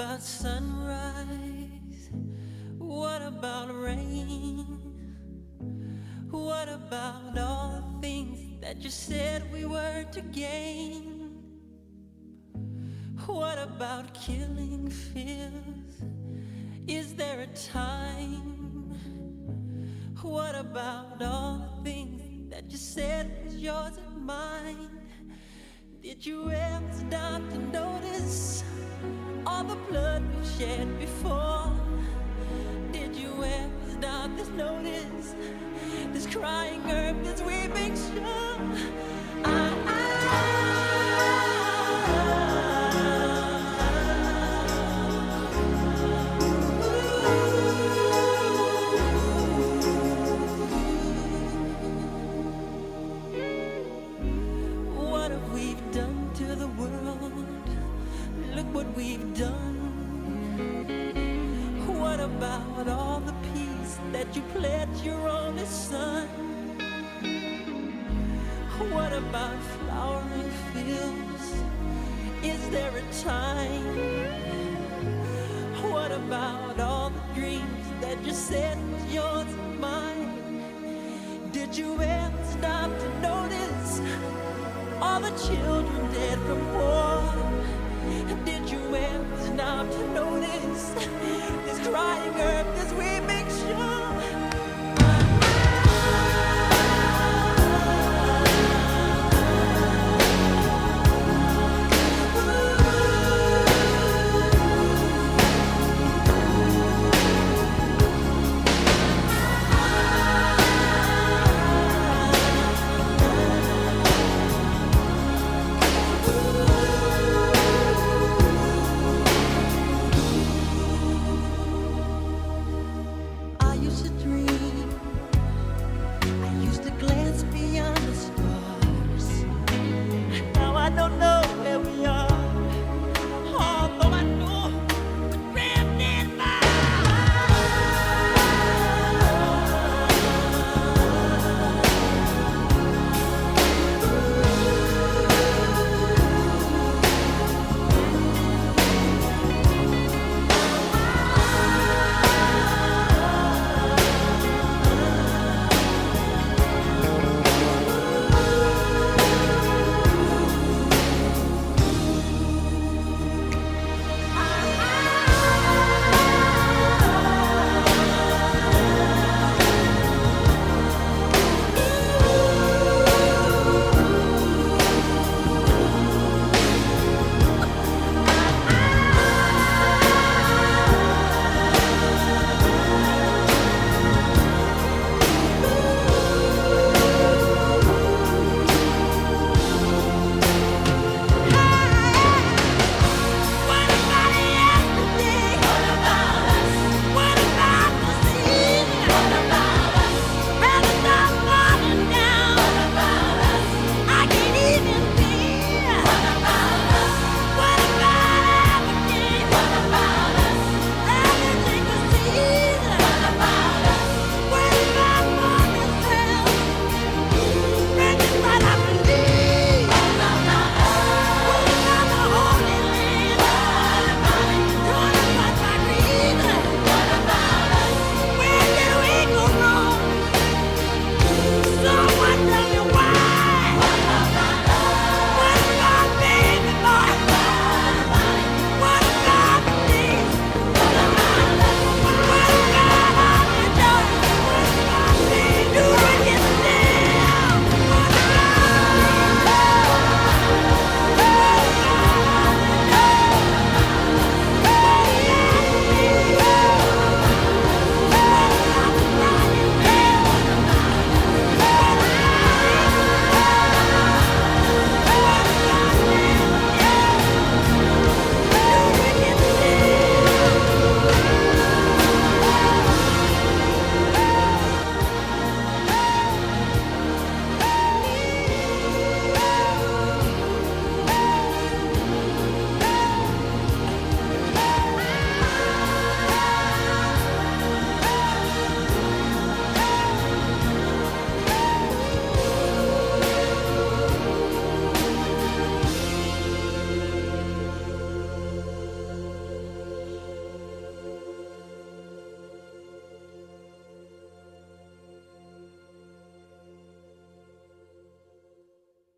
about sunrise? What about rain? What about all the things that you said we were to gain? What about killing fears? Is there a time? What about all the things that you said was yours and mine? Did you ever stop to notice all the blood we've shed before? Did you ever stop to notice this crying earth, this weeping shore? What have we done to the world? Look what we've done. What about all the peace that you pledged your only son? What about flowering fields? Is there a time? What about all the dreams that you said was yours and mine? Did you ever stop to notice all the children dead from war? Did you ever stop to notice this crying earth, this weeping shore?